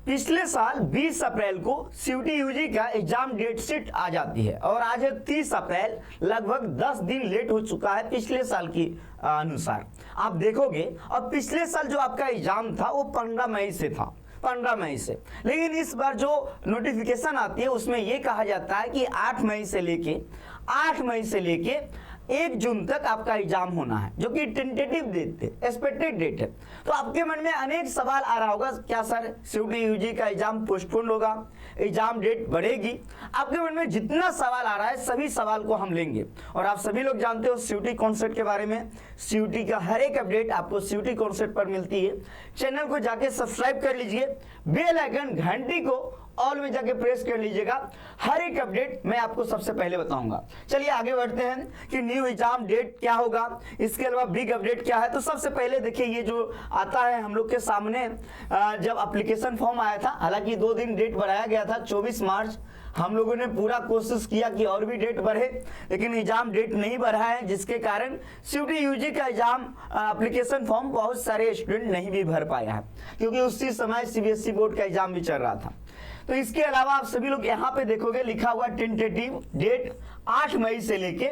पिछले साल 20 अप्रैल को सीयूटी यूजी का एग्जाम डेट शीट आ जाती है और आज है 30 अप्रैल, लगभग 10 दिन लेट हो चुका है पिछले साल की अनुसार। आप देखोगे और पिछले साल जो आपका एग्जाम था वो 15 मई से था, 15 मई से। लेकिन इस बार जो नोटिफिकेशन आती है उसमें यह कहा जाता है कि 8 मई से लेके 1 जून तक आपका एग्जाम होना है, जो कि टेंटेटिव डेट है, एक्सपेक्टेड डेट है। तो आपके मन में अनेक सवाल आ रहा होगा, क्या सर सीयूटी यूजी का एग्जाम पोस्टपोन होगा, एग्जाम डेट बढ़ेगी? आपके मन में जितना सवाल आ रहा है सभी सवाल को हम लेंगे। और आप सभी लोग जानते हो सीयूटी कॉन्सेप्ट के बारे में, सीयूटी का हर एक अपडेट आपको सीयूटी कॉन्सेप्ट पर मिलती है। चैनल को जाके सब्सक्राइब कर लीजिए, बेल आइकन घंटी को ऑल में जाके प्रेस कर लीजिएगा, हर एक अपडेट मैं आपको सबसे पहले बताऊंगा। चलिए आगे बढ़ते हैं कि न्यू एग्जाम डेट क्या होगा, इसके अलावा बिग अपडेट क्या है। तो सबसे पहले देखिए ये जो आता है हम लोग के सामने, जब एप्लीकेशन फॉर्म आया था, हालांकि 2 दिन डेट बढ़ाया गया था, 24 मार्च। हम लोगों ने पूरा कोशिश किया कि और भी डेट बढ़े, लेकिन एग्जाम डेट नहीं बढ़ा है, जिसके कारण सीयूटी यूजी का एग्जाम एप्लीकेशन फॉर्म बहुत सारे स्टूडेंट नहीं भी भर पाया है, क्योंकि उसी समय सीबीएसई बोर्ड का एग्जाम भी चल रहा था। तो इसके अलावा आप सभी लोग यहाँ पे देखोगे लिखा हुआ टेंटेटिव डेट 8 मई से लेके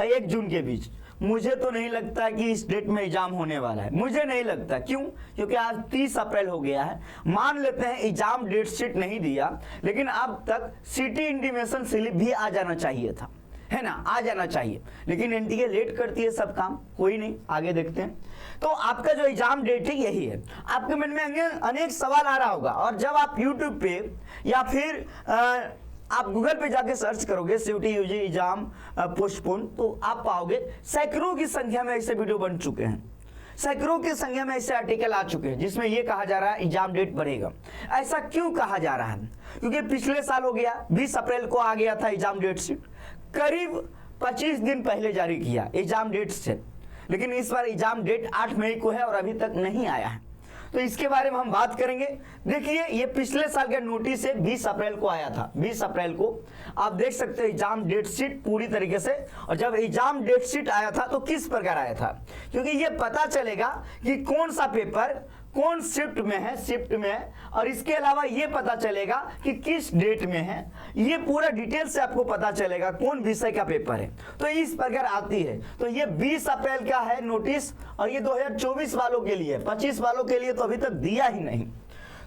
1 जून के बीच। मुझे तो नहीं लगता कि इस डेट में एग्जाम होने वाला है, मुझे नहीं लगता। क्यों? क्योंकि आज 30 अप्रैल हो गया है। मान लेते हैं एग्जाम डेट शीट नहीं दिया, लेकिन अब तक सिटी इंटीमेशन स्लिप भी आ जाना चाहिए था, है ना, आ जाना चाहिए। लेकिन एनटीए लेट करती है सब काम, कोई नहीं, आगे देखते हैं। तो आपका जो एग्जाम डेट है यही है। आपके मन में अनेक सवाल आ रहा होगा, और जब आप यूट्यूब पे या फिर आप गूगल पे जाके सर्च करोगे सीयूटी यूजी एग्जाम पोस्टपोन, तो आप पाओगे सैकड़ों की संख्या में ऐसे वीडियो बन चुके हैं, सैकड़ों की संख्या में ऐसे आर्टिकल आ चुके हैं जिसमें यह कहा जा रहा है एग्जाम डेट बढ़ेगा। ऐसा क्यों कहा जा रहा है? क्योंकि पिछले साल हो गया, 20 अप्रैल को आ गया था एग्जाम डेट शीट, करीब 25 दिन पहले जारी किया एग्जाम डेट से, लेकिन इस बार एग्जाम डेट 8 मई को है और अभी तक नहीं आया है। तो इसके बारे में हम बात करेंगे। देखिए ये पिछले साल का नोटिस है, 20 अप्रैल को आया था। 20 अप्रैल को आप देख सकते हैं एग्जाम डेट शीट पूरी तरीके से। और जब एग्जाम डेट शीट आया था तो किस प्रकार आया था? क्योंकि ये पता चलेगा कि कौन सा पेपर कौन शिफ्ट में है, शिफ्ट में है, और इसके अलावा ये पता चलेगा कि किस डेट में है। ये पूरा डिटेल से आपको पता चलेगा कौन विषय का पेपर है। तो इस प्रकार आती है। तो ये 20 अप्रैल का है नोटिस, और ये 2024 वालों के लिए, 25 वालों के लिए तो अभी तक दिया ही नहीं।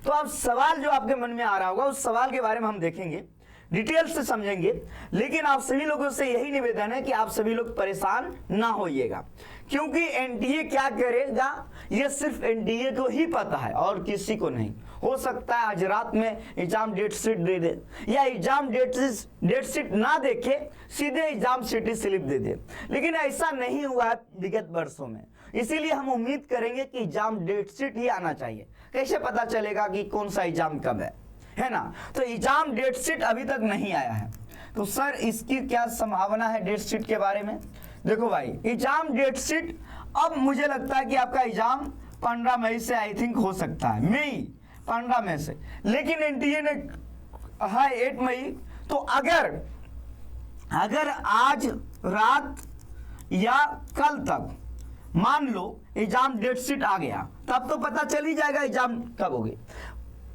तो अब सवाल जो आपके मन में आ रहा होगा उस सवाल के बारे में हम देखेंगे, डिटेल से समझेंगे। लेकिन आप सभी लोगों से यही निवेदन है कि आप सभी लोग परेशान ना होइएगा, क्योंकि एनटीए क्या करेगा ये सिर्फ एनटीए को ही पता है और किसी को नहीं। हो सकता है आज रात में एग्जाम डेट शीट दे दे, या एग्जाम डेट शीट ना देखे सीधे एग्जाम सिटी स्लिप दे दे, लेकिन ऐसा नहीं हुआ है विगत वर्षों में। इसीलिए हम उम्मीद करेंगे कि एग्जाम डेट शीट ही आना चाहिए। कैसे पता चलेगा कि कौन सा एग्जाम कब है ना? तो एग्जाम डेट शीट अभी तक नहीं आया है। तो सर इसकी क्या संभावना है डेट शीट के बारे में? देखो भाई, एग्जाम डेट शीट अब मुझे लगता है कि आपका एग्जाम 15 मई से आई थिंक हो सकता है, मई 15 मई से। लेकिन एनटीए ने है 8 मई। तो अगर आज रात या कल तक मान लो एग्जाम डेट शीट आ गया, तब तो पता चल ही जाएगा एग्जाम कब होगी।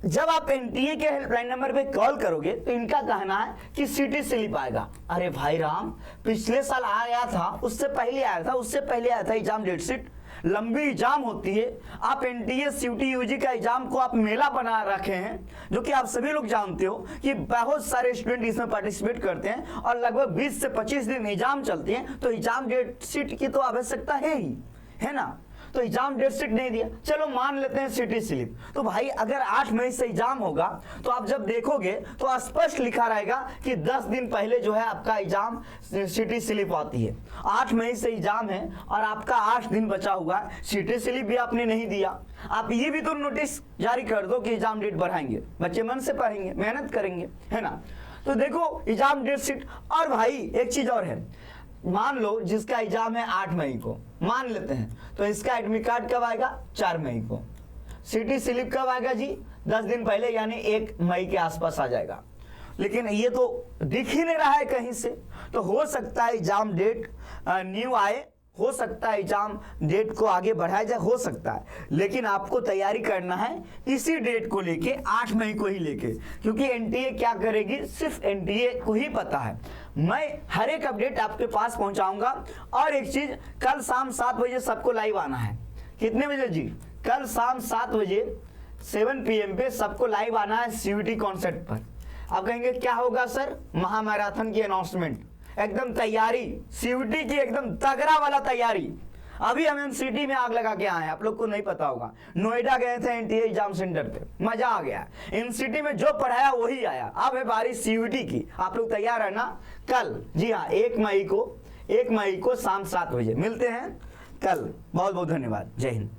जब आप एनटीए के हेल्पलाइन नंबर पे कॉल करोगे तो इनका कहना है कि सिटी स्लिप आएगा। अरे भाई राम, पिछले साल आया था, उससे पहले आया था एग्जाम डेट शीट। लंबी एग्जाम होती है। आप एनटीए सीयूटी यूजी का एग्जाम को आप मेला बना रखे हैं, जो कि आप सभी लोग जानते हो कि बहुत सारे स्टूडेंट इसमें पार्टिसिपेट करते हैं और लगभग 20 से 25 दिन एग्जाम चलती हैं। तो एग्जाम डेट शीट की तो आवश्यकता है ही, है ना? तो एग्जाम डेट शीट नहीं दिया, चलो मान लेते हैं सिटी स्लिप। तो भाई अगर 8 मई से एग्जाम होगा तो आप जब देखोगे तो स्पष्ट लिखा रहेगा कि 10 दिन पहले जो है आपका एग्जाम सिटी स्लिप आती है। 8 मई से एग्जाम है और आपका 8 दिन बचा हुआ है, सिटी स्लिप भी आपने नहीं दिया। आप ये भी तो नोटिस जारी कर दो कि एग्जाम डेट बढ़ाएंगे, बच्चे मन से पढ़ेंगे, मेहनत करेंगे, है ना? तो देखो एग्जाम डेट शीट। और भाई एक चीज और है, मान लो जिसका एग्जाम है 8 मई को, मान लेते हैं, तो इसका एडमिट कार्ड कब आएगा? 4 मई को। सिटी स्लिप कब आएगा जी? 10 दिन पहले, यानी 1 मई के आसपास आ जाएगा। लेकिन ये तो दिख ही नहीं रहा है कहीं से। तो हो सकता है एग्जाम डेट न्यू आए, हो सकता है एग्जाम डेट को आगे बढ़ाया जाए, हो सकता है, लेकिन आपको तैयारी करना है इसी डेट को लेके, 8 मई को ही लेके, क्योंकि एनटीए क्या करेगी सिर्फ एनटीए को ही पता है। मैं हर एक अपडेट आपके पास पहुंचाऊंगा। और एक चीज, कल शाम 7 बजे सबको लाइव आना है। कितने बजे जी? कल शाम 7 बजे 7 PM पे सबको लाइव आना है सीयूटी कॉन्सेप्ट पर। आप कहेंगे क्या होगा सर? महामैराथन की अनाउंसमेंट, एकदम तैयारी सीयूटी की, एकदम तगड़ा वाला तैयारी। अभी हम एनसीटी में आग लगा के आए हैं, आप लोग को नहीं पता होगा। नोएडा गए थे एनटीए एग्जाम सेंटर पे, मजा आ गया। एनसीटी में जो पढ़ाया वही आया। अब है बारी सीयूटी की, आप लोग तैयार है ना? कल, जी हाँ, 1 मई को शाम 7 बजे मिलते हैं कल। बहुत बहुत धन्यवाद। जय हिंद।